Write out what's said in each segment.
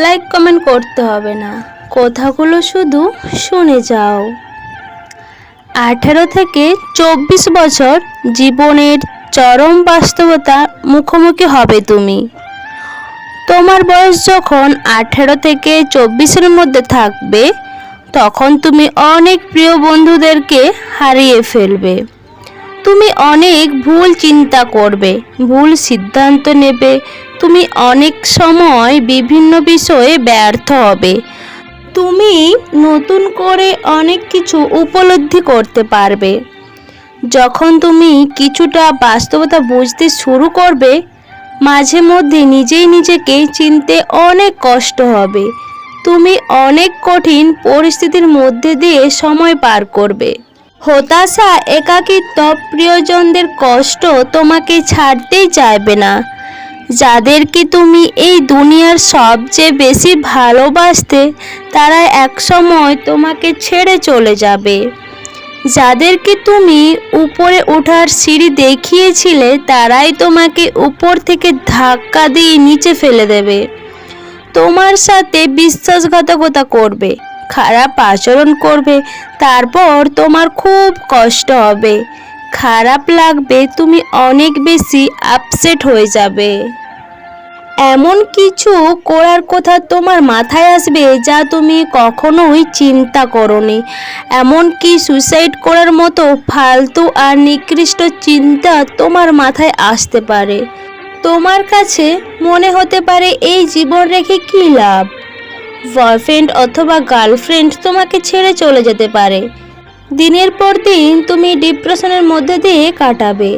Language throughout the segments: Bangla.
লাইক কমেন্ট করতে হবে না, কথাগুলো শুধু শুনে যাও। 18 থেকে 24 বছর জীবনের চরম বাস্তবতা মুখোমুখি হবে তুমি। তোমার বয়স যখন 18 থেকে 24-এর মধ্যে থাকবে, তখন তুমি অনেক প্রিয় বন্ধুদেরকে হারিয়ে ফেলবে। তুমি অনেক ভুল চিন্তা করবে, ভুল সিদ্ধান্ত নেবে। তুমি অনেক সময় বিভিন্ন বিষয়ে ব্যর্থ হবে। তুমি নতুন করে অনেক কিছু উপলব্ধি করতে পারবে। যখন তুমি কিছুটা বাস্তবতা বুঝতে শুরু করবে, মাঝে মধ্যে নিজেই নিজেকে চিনতে অনেক কষ্ট হবে। তুমি অনেক কঠিন পরিস্থিতির মধ্যে দিয়ে সময় পার করবে। হতাশা, একাকিত্ব, প্রিয়জনদের কষ্ট তোমাকে ছাড়তেই চাইবে না। যাদেরকে তুমি এই দুনিয়ার সবচেয়ে বেশি ভালোবাসতে, তারা একসময় তোমাকে ছেড়ে চলে যাবে। যাদেরকে তুমি উপরে ওঠার সিঁড়ি দেখিয়েছিলে, তারাই তোমাকে উপর থেকে ধাক্কা দিয়ে নিচে ফেলে দেবে। তোমার সাথে বিশ্বাসঘাতকতা করবে, খারাপ আচরণ করবে। তারপর তোমার খুব কষ্ট হবে, খারাপ লাগবে, তুমি অনেক বেশি আপসেট হয়ে যাবে। এমন কিছু করার কথা তোমার মাথায় আসবে যা তুমি কখনোই চিন্তা করোনি। এমনকি সুসাইড করার মতো ফালতু আর নিকৃষ্ট চিন্তা তোমার মাথায় আসতে পারে। তোমার কাছে মনে হতে পারে এই জীবন রেখে কী লাভ। বয়ফ্রেন্ড অথবা গার্লফ্রেন্ড তোমাকে ছেড়ে চলে যেতে পারে। দিনের পর দিন তুমি ডিপ্রেশনের মধ্যে দিয়ে কাটাবে।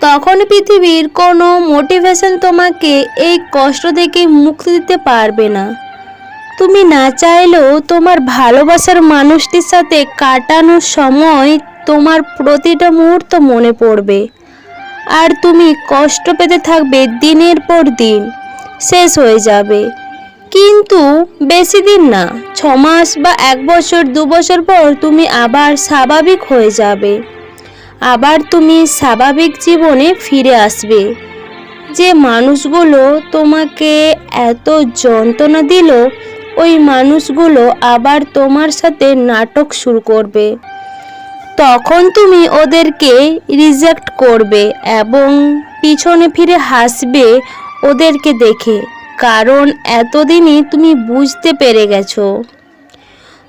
তখন পৃথিবীর কোনো মোটিভেশন তোমাকে এই কষ্ট থেকে মুক্তি দিতে পারবে না। তুমি না চাইলেও তোমার ভালোবাসার মানুষটির সাথে কাটানো সময় তোমার প্রতিটা মুহূর্ত মনে পড়বে। আর তুমি কষ্ট পেতে থাকবে, দিনের পর দিন। শেষ হয়ে যাবে, কিন্তু বেশি দিন না, 6 মাস বা 1 বছর 2 বছর পর তুমি আবার স্বাভাবিক হয়ে যাবে। আবার তুমি স্বাভাবিক জীবনে ফিরে আসবে। যে মানুষগুলো তোমাকে এত যন্ত্রণা দিল, ওই মানুষগুলো আবার তোমার সাথে নাটক শুরু করবে। তখন তুমি ওদেরকে রিজেক্ট করবে এবং পিছনে ফিরে হাসবে ওদেরকে দেখে, কারণ এতদিনই তুমি বুঝতে পেরে গেছো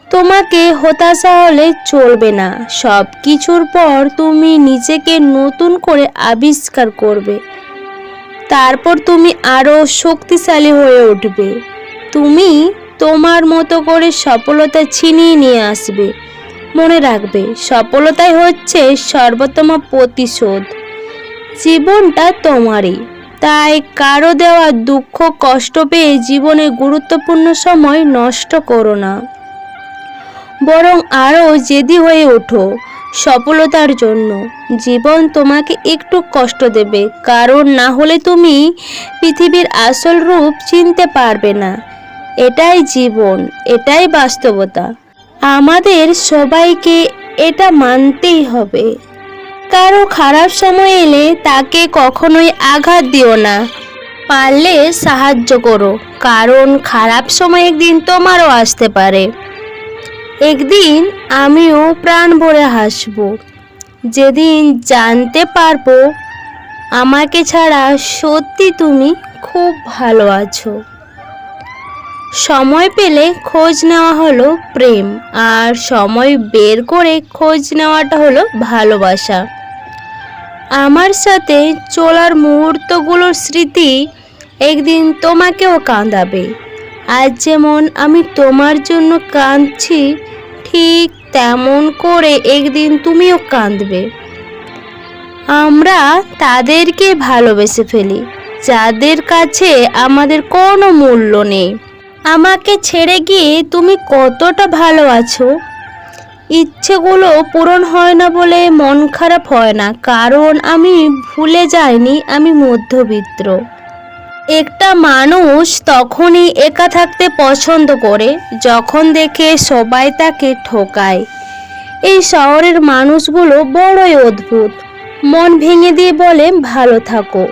তোমাকে হতাশা হলে চলবে না। সব কিছুর পর তুমি নিজেকে নতুন করে আবিষ্কার করবে। তারপর তুমি আরও শক্তিশালী হয়ে উঠবে। তুমি তোমার মতো করে সফলতা ছিনিয়ে নিয়ে আসবে। মনে রাখবে, সফলতাই হচ্ছে সর্বোত্তম প্রতিশোধ। জীবনটা তোমারই, তাই কারো দেওয়া দুঃখ কষ্ট পেয়ে জীবনের গুরুত্বপূর্ণ সময় নষ্ট করো না, বরং আরও জেদি হয়ে ওঠো সফলতার জন্য। জীবন তোমাকে একটু কষ্ট দেবে, কারণ না হলে তুমি পৃথিবীর আসল রূপ চিনতে পারবে না। এটাই জীবন, এটাই বাস্তবতা। আমাদের সবাইকে এটা মানতেই হবে। কারো খারাপ সময় এলে তাকে কখনোই আঘাত দিও না, পারলে সাহায্য করো, কারণ খারাপ সময় একদিন তোমারও আসতে পারে। একদিন আমিও প্রাণ ভরে হাসব, যেদিন জানতে পারবো আমাকে ছাড়া সত্যি তুমি খুব ভালো আছো। সময় পেলে খোঁজ নেওয়া হলো প্রেম, আর সময় বের করে খোঁজ নেওয়াটা হলো ভালোবাসা। আমার সাথে চলার মুহূর্তগুলোর স্মৃতি একদিন তোমাকেও কাঁদাবে। আজ যেমন আমি তোমার জন্য কাঁদছি, ঠিক তেমন করে একদিন তুমিও কাঁদবে। আমরা তাদেরকে ভালোবেসে ফেলি যাদের কাছে আমাদের কোনো মূল্য নেই। আমাকে ছেড়ে গিয়ে তুমি কতটা ভালো আছো। ইচ্ছেগুলো পূরণ হয় না বলে মন খারাপ হয় না, কারণ আমি ভুলে যাইনি আমি মধ্যবিত্ত। একটা মানুষ তখনই একা থাকতে পছন্দ করে যখন দেখে সবাই তাকে ঠকায়। এই শহরের মানুষগুলো বড়ই অদ্ভুত। মন ভেঙে দিয়ে বলে ভালো থাকো,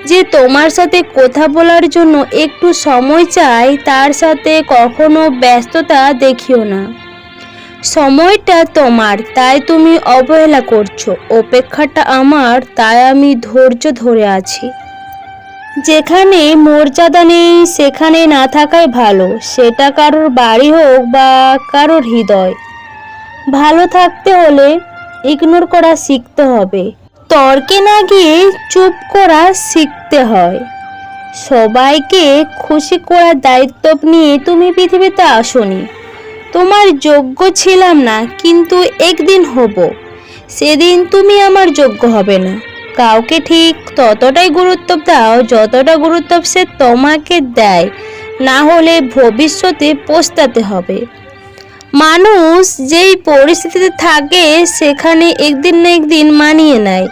যে তোমার সাথে কথা বলার জন্য একটু সময় চাই, তার সাথে কখনো ব্যস্ততা দেখিও না। সময়টা তোমার, তাই তুমি অবহেলা করছো। অপেক্ষাটা আমার, তাই আমি ধৈর্য ধরে আছি। যেখানে মর্যাদা নেই সেখানে না থাকাই ভালো, সেটা কারোর বাড়ি হোক বা কারোর হৃদয়। ভালো থাকতে হলে ইগনোর করা শিখতে হবে, তর্কে না গিয়ে চুপ করা শিখতে হয়। সবাইকে খুশি করার দায়িত্ব নিয়ে তুমি পৃথিবীতে আসোনি। তোমার যোগ্য ছিলাম না, কিন্তু একদিন হব। সেদিন তুমি আমার যোগ্য হবে না। কাউকে ঠিক ততটাই গুরুত্ব দাও যতটা গুরুত্ব সে তোমাকে দেয়, না হলে ভবিষ্যতে পস্তাতে হবে। মানুষ যেই পরিস্থিতিতে থাকে সেখানে একদিন না একদিন মানিয়ে নেয়,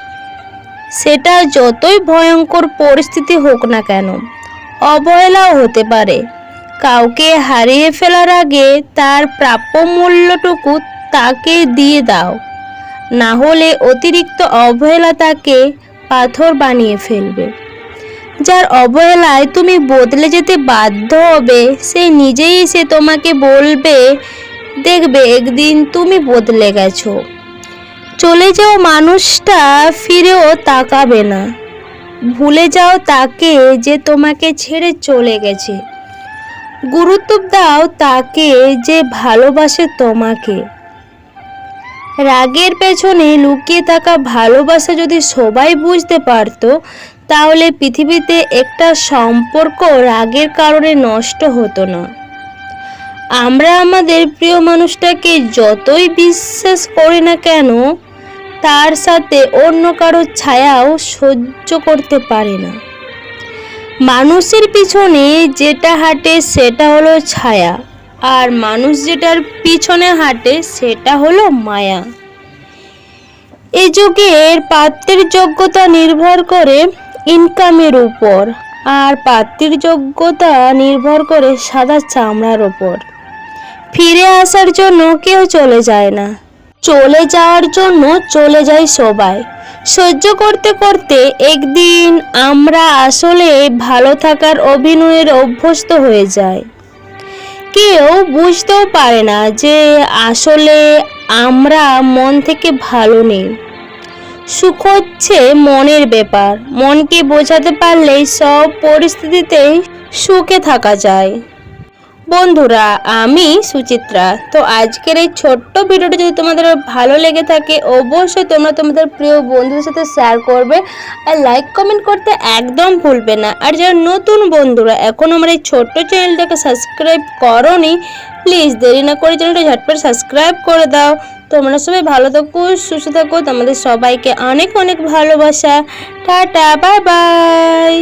সেটা যতই ভয়ঙ্কর পরিস্থিতি হোক না কেন। অবহেলাও হতে পারে। কাউকে হারিয়ে ফেলার আগে তার প্রাপ্য মূল্যটুকু তাকে দিয়ে দাও, না হলে অতিরিক্ত অবহেলা তাকে পাথর বানিয়ে ফেলবে। যার অবহেলায় তুমি বদলে যেতে বাধ্য হবে, সে নিজেই এসে তোমাকে বলবে, দেখবে একদিন তুমি বদলে গেছো। চলে যাও মানুষটা ফিরেও তাকাবে না। ভুলে যাও তাকে যে তোমাকে ছেড়ে চলে গেছে। গুরুত্ব দাও তাকে যে ভালোবাসে তোমাকে। রাগের পেছনে লুকিয়ে থাকা ভালোবাসা যদি সবাই বুঝতে পারতো, তাহলে পৃথিবীতে একটা সম্পর্ক রাগের কারণে নষ্ট হতো না। আমরা আমাদের প্রিয় মানুষটাকে যতই বিশ্বাস করি না কেন, তার সাথে অন্য কারো ছায়াও সহ্য করতে পারি না। মানুষের পিছনে যেটা হাঁটে সেটা হলো ছায়া, আর মানুষ যেটার পিছনে হাঁটে সেটা হলো মায়া। এই যুগের পাত্রের যোগ্যতা নির্ভর করে ইনকামের উপর, আর পাত্রীর যোগ্যতা নির্ভর করে সাদা চামড়ার উপর। ফিরে আসার জন্য কেউ চলে যায় না, চলে যাওয়ার জন্য চলে যায় সবাই। সহ্য করতে করতে একদিন আমরা আসলে ভালো থাকার অভিনয়ের অভ্যস্ত হয়ে যাই। কেউ বুঝতেও পারে না যে আসলে আমরা মন থেকে ভালো নেই। সুখ হচ্ছে মনের ব্যাপার। মনকে বোঝাতে পারলেই সব পরিস্থিতিতেই সুখে থাকা যায়। বন্ধুরা, আমি সুচিত্রা। তো আজকের এই ছোট্ট ভিডিওটা যদি তোমাদের ভালো লেগে থাকে, অবশ্যই তোমরা তোমাদের প্রিয় বন্ধুদের সাথে শেয়ার করবে, আর লাইক কমেন্ট করতে একদম ভুলবে না। আর যারা নতুন বন্ধুরা এখন আমার এই ছোট্ট চ্যানেলটাকে সাবস্ক্রাইব করোনি, প্লিজ দেরি না করে চ্যানেলটা ঝটপট সাবস্ক্রাইব করে দাও। তোমরা সবাই ভালো থাকো, সুস্থ থাকো। তোমাদের সবাইকে অনেক অনেক ভালোবাসা। Tata, bye bye.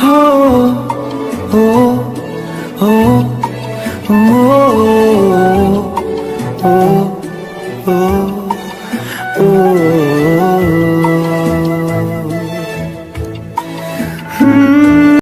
oh, oh, oh, oh.